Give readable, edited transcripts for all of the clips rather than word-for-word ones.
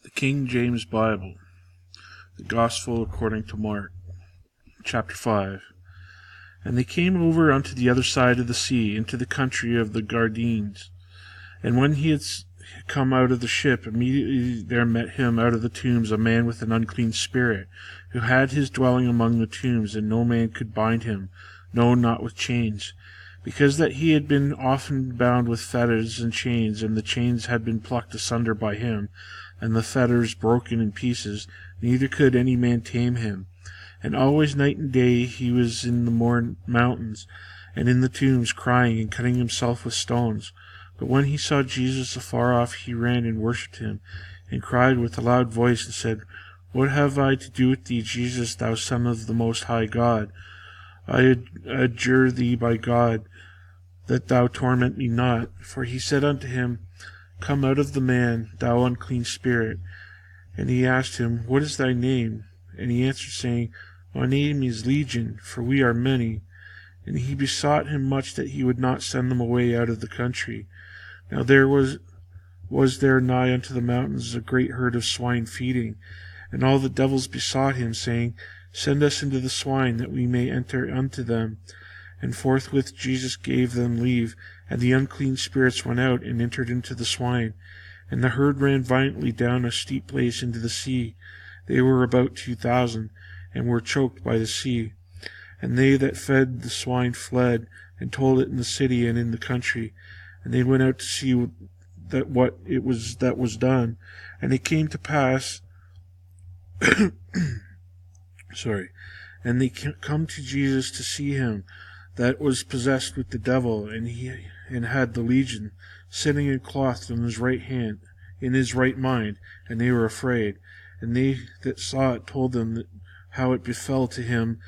The King James Bible, the Gospel according to Mark, chapter 5. And they came over unto the other side of the sea, into the country of the Gadarenes. And when he had come out of the ship, immediately there met him out of the tombs a man with an unclean spirit, who had his dwelling among the tombs, and no man could bind him, no, not with chains, because that he had been often bound with fetters and chains, and the chains had been plucked asunder by him, and the fetters broken in pieces, neither could any man tame him. And always night and day he was in the mountains, and in the tombs, crying and cutting himself with stones. But when he saw Jesus afar off, he ran and worshipped him, and cried with a loud voice, and said, What have I to do with thee, Jesus, thou Son of the Most High God? I adjure thee by God, that thou torment me not. For he said unto him, Come out of the man, thou unclean spirit. And he asked him, What is thy name? And he answered, saying, My name is Legion, for we are many. And he besought him much that he would not send them away out of the country. Now there was there nigh unto the mountains a great herd of swine feeding. And all the devils besought him, saying, Send us into the swine, that we may enter unto them. And forthwith Jesus gave them leave, and the unclean spirits went out and entered into the swine. And the herd ran violently down a steep place into the sea. They were about 2,000, and were choked by the sea. And they that fed the swine fled, and told it in the city and in the country. And they went out to see what it was that was done. And it came to pass, and they come to Jesus to see him that was possessed with the devil, and had the legion, sitting and clothed in his right hand, in his right mind, and they were afraid. And they that saw it told them how it befell to him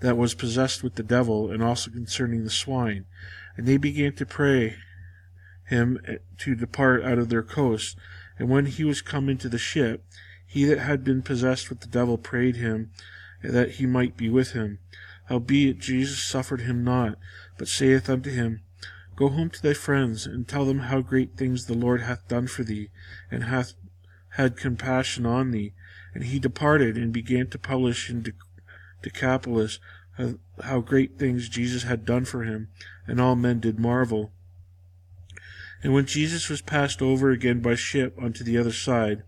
that was possessed with the devil, and also concerning the swine. And they began to pray him to depart out of their coast. And when he was come into the ship, he that had been possessed with the devil prayed him that he might be with him. Howbeit Jesus suffered him not, but saith unto him, Go home to thy friends, and tell them how great things the Lord hath done for thee, and hath had compassion on thee. And he departed, and began to publish in Decapolis how great things Jesus had done for him, and all men did marvel. And when Jesus was passed over again by ship unto the other side,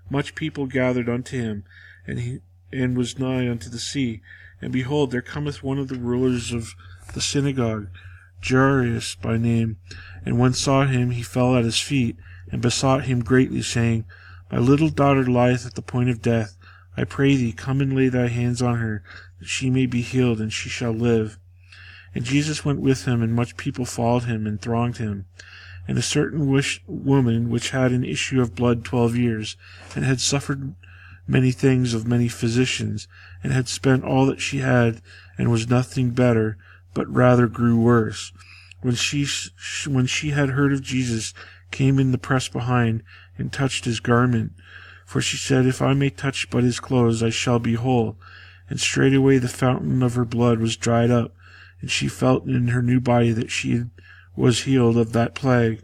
much people gathered unto him, and was nigh unto the sea. And behold, there cometh one of the rulers of the synagogue, Jairus by name. And when saw him, he fell at his feet, and besought him greatly, saying, My little daughter lieth at the point of death. I pray thee, come and lay thy hands on her, that she may be healed, and she shall live. And Jesus went with him, and much people followed him, and thronged him. And a certain woman, which had an issue of blood 12 years, and had suffered many things of many physicians, and had spent all that she had, and was nothing better, but rather grew worse. When she had heard of Jesus, came in the press behind, and touched his garment. For she said, If I may touch but his clothes, I shall be whole. And straightway the fountain of her blood was dried up, and she felt in her new body that she was healed of that plague.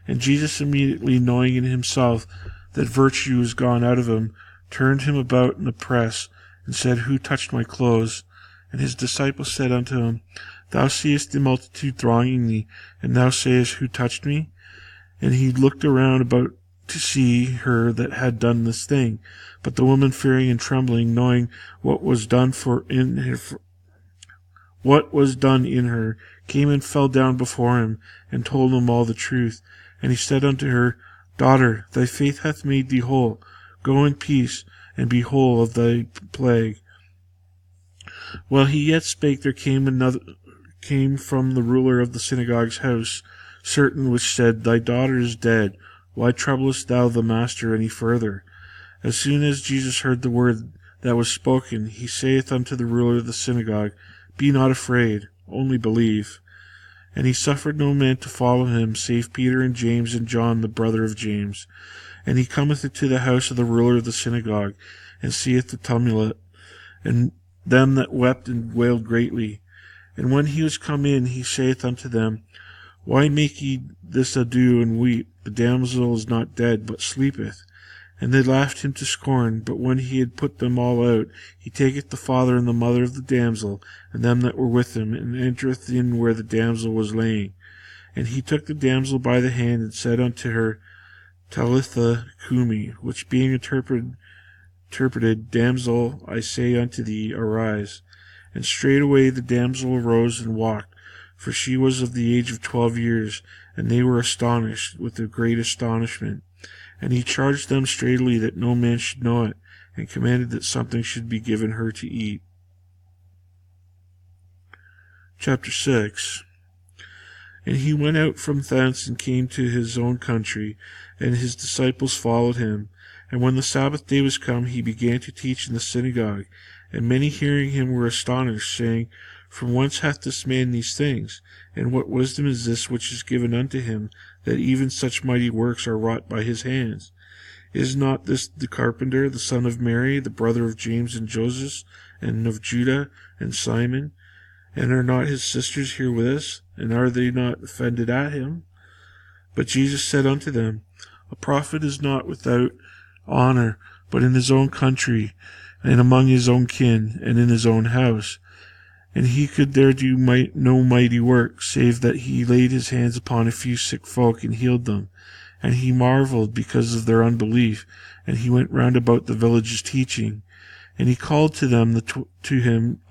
And Jesus, immediately knowing in himself that virtue was gone out of him, turned him about in the press, and said, Who touched my clothes? And his disciples said unto him, Thou seest the multitude thronging thee, and thou sayest, Who touched me? And he looked around about to see her that had done this thing. But the woman, fearing and trembling, knowing what was done in her, came and fell down before him, and told him all the truth. And he said unto her, Daughter, thy faith hath made thee whole. Go in peace, and be whole of thy plague. While he yet spake, there came from the ruler of the synagogue's house certain which said, Thy daughter is dead. Why troublest thou the master any further? As soon as Jesus heard the word that was spoken, he saith unto the ruler of the synagogue, Be not afraid, only believe. And he suffered no man to follow him, save Peter and James and John, the brother of James. And he cometh into the house of the ruler of the synagogue, and seeth the tumult, and them that wept and wailed greatly. And when he was come in, he saith unto them, Why make ye this ado and weep? The damsel is not dead, but sleepeth. And they laughed him to scorn. But when he had put them all out, he taketh the father and the mother of the damsel, and them that were with him, and entereth in where the damsel was laying. And he took the damsel by the hand, and said unto her, Talitha cumi, which being interpreted, Damsel, I say unto thee, arise. And straightway the damsel arose and walked, for she was of the age of 12 years, and they were astonished with a great astonishment. And he charged them straitly that no man should know it, and commanded that something should be given her to eat. Chapter 6. And he went out from thence and came to his own country, and his disciples followed him. And when the Sabbath day was come, he began to teach in the synagogue. And many hearing him were astonished, saying, From whence hath this man these things? And what wisdom is this which is given unto him, that even such mighty works are wrought by his hands? Is not this the carpenter, the son of Mary, the brother of James and Joseph, and of Judah and Simon? And are not his sisters here with us? And are they not offended at him? But Jesus said unto them, A prophet is not without honor, but in his own country, and among his own kin, and in his own house. And he could there do no mighty work, save that he laid his hands upon a few sick folk, and healed them. And he marveled because of their unbelief, and he went round about the villages teaching. And he called to them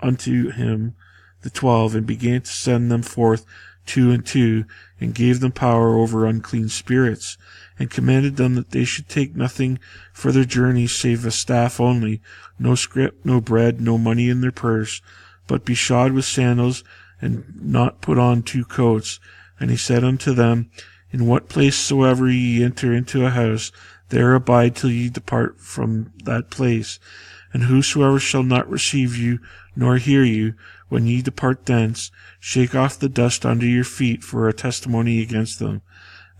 unto him the 12, and began to send them forth 2 and 2, and gave them power over unclean spirits, and commanded them that they should take nothing for their journey save a staff only, no scrip, no bread, no money in their purse, but be shod with sandals, and not put on 2 coats. And he said unto them, In what place soever ye enter into a house, there abide till ye depart from that place. And whosoever shall not receive you, nor hear you, when ye depart thence, shake off the dust under your feet for a testimony against them.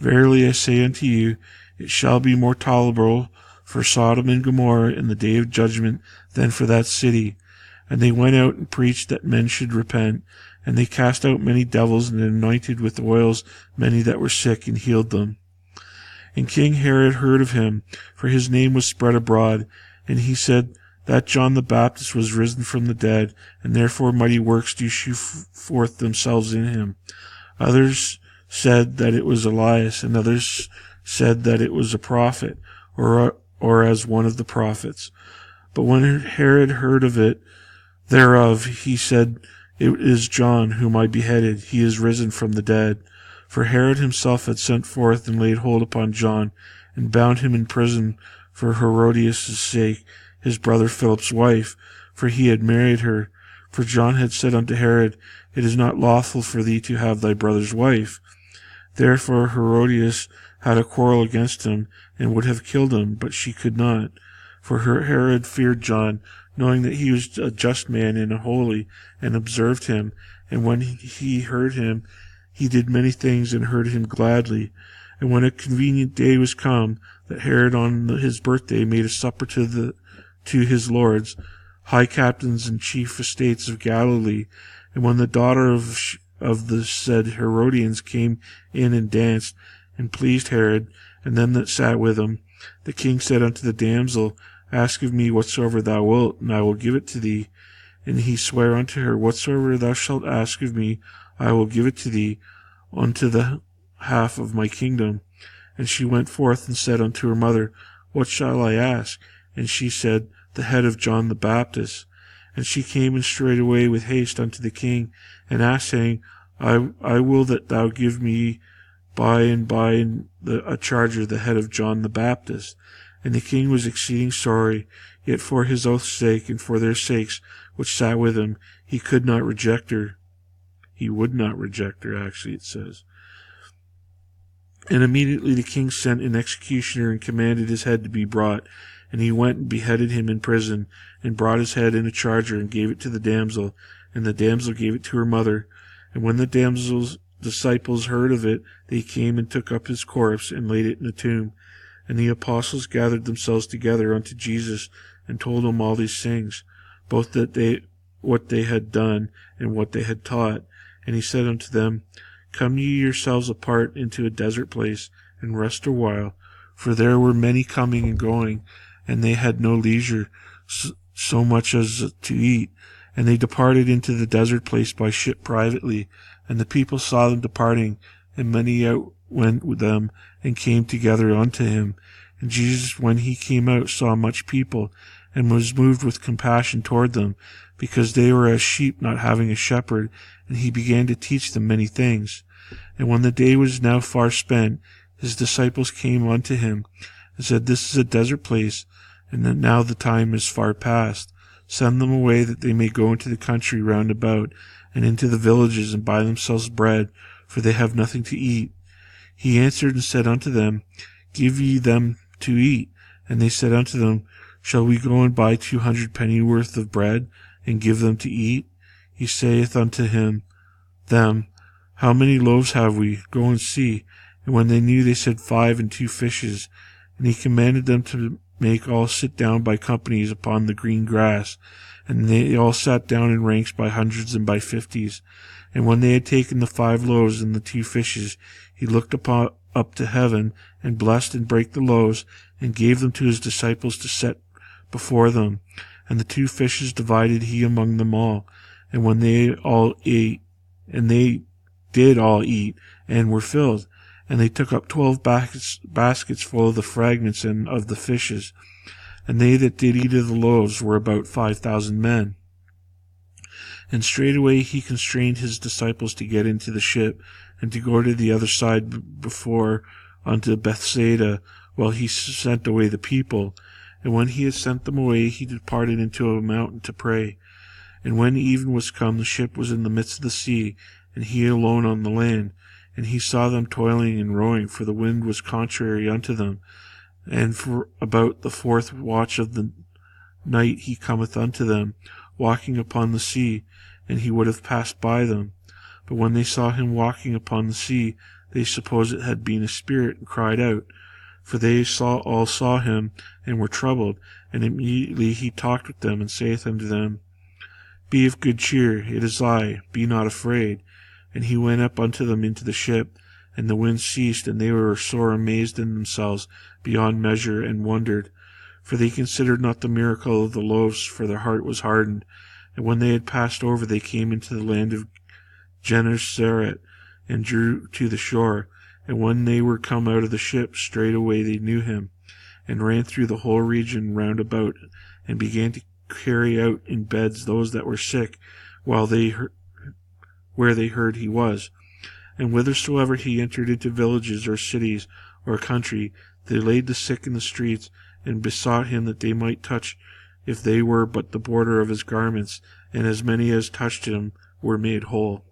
Verily I say unto you, it shall be more tolerable for Sodom and Gomorrah in the day of judgment than for that city. And they went out and preached that men should repent. And they cast out many devils, and anointed with oils many that were sick, and healed them. And King Herod heard of him, for his name was spread abroad. And he said that John the Baptist was risen from the dead, and therefore mighty works do shew forth themselves in him. Others said that it was Elias, and others said that it was a prophet, or as one of the prophets. But when Herod heard of it thereof, he said, It is John whom I beheaded. He is risen from the dead. For Herod himself had sent forth and laid hold upon John, and bound him in prison for Herodias' sake, his brother Philip's wife, for he had married her. For John had said unto Herod, It is not lawful for thee to have thy brother's wife. Therefore Herodias had a quarrel against him, and would have killed him, but she could not. For Herod feared John, knowing that he was a just man and a holy, and observed him. And when he heard him, he did many things, and heard him gladly. And when a convenient day was come, that Herod on his birthday made a supper to his lords, high captains and chief estates of Galilee. And when the daughter of the said Herodians came in and danced, and pleased Herod, and them that sat with him, the king said unto the damsel, Ask of me whatsoever thou wilt, and I will give it to thee. And he sware unto her, Whatsoever thou shalt ask of me, I will give it to thee, unto the half of my kingdom. And she went forth and said unto her mother, What shall I ask? And she said, The head of John the Baptist. And she came and straightway with haste unto the king, and asked, saying, I will that thou give me by and by a charger the head of John the Baptist. And the king was exceeding sorry, yet for his oath's sake, and for their sakes which sat with him, he could not reject her. He would not reject her, actually, it says. And immediately the king sent an executioner, and commanded his head to be brought. And he went and beheaded him in prison, and brought his head in a charger, and gave it to the damsel. And the damsel gave it to her mother. And when the damsel's disciples heard of it, they came and took up his corpse, and laid it in a tomb. And the apostles gathered themselves together unto Jesus, and told him all these things, both what they had done, and what they had taught. And he said unto them, Come ye yourselves apart into a desert place, and rest a while, for there were many coming and going, and they had no leisure so much as to eat. And they departed into the desert place by ship privately. And the people saw them departing, and many out went with them, and came together unto him. And Jesus, when he came out, saw much people, and was moved with compassion toward them, because they were as sheep not having a shepherd, and he began to teach them many things. And when the day was now far spent, his disciples came unto him, and said, This is a desert place, and that now the time is far past. Send them away, that they may go into the country round about, and into the villages, and buy themselves bread, for they have nothing to eat. He answered and said unto them, Give ye them to eat. And they said unto them, Shall we go and buy 200 pennyworth of bread, and give them to eat? He saith unto them, How many loaves have we? Go and see. And when they knew, they said, 5 and 2 fishes. And he commanded them to make all sit down by companies upon the green grass. And they all sat down in ranks by hundreds and by 50s. And when they had taken the 5 loaves and the 2 fishes, he looked up to heaven, and blessed and brake the loaves, and gave them to his disciples to set before them. And the 2 fishes divided he among them all. And when they all ate, and they did all eat, and were filled, and they took up 12 baskets full of the fragments and of the fishes. And they that did eat of the loaves were about 5,000 men. And straightway he constrained his disciples to get into the ship, and to go to the other side before unto Bethsaida, while he sent away the people. And when he had sent them away, he departed into a mountain to pray. And when even was come, the ship was in the midst of the sea, and he alone on the land. And he saw them toiling and rowing, for the wind was contrary unto them. And for about the 4th watch of the night he cometh unto them, walking upon the sea, and he would have passed by them. But when they saw him walking upon the sea, they supposed it had been a spirit, and cried out. For they all saw him, and were troubled. And immediately he talked with them, and saith unto them, Be of good cheer, it is I, be not afraid. And he went up unto them into the ship, and the wind ceased, and they were sore amazed in themselves beyond measure, and wondered. For they considered not the miracle of the loaves, for their heart was hardened. And when they had passed over, they came into the land of Gennesaret, and drew to the shore. And when they were come out of the ship, straightway they knew him, and ran through the whole region round about, and began to carry out in beds those that were sick, where they heard he was. And whithersoever he entered into villages or cities or country, they laid the sick in the streets, and besought him that they might touch, if they were but the border of his garments. And as many as touched him were made whole.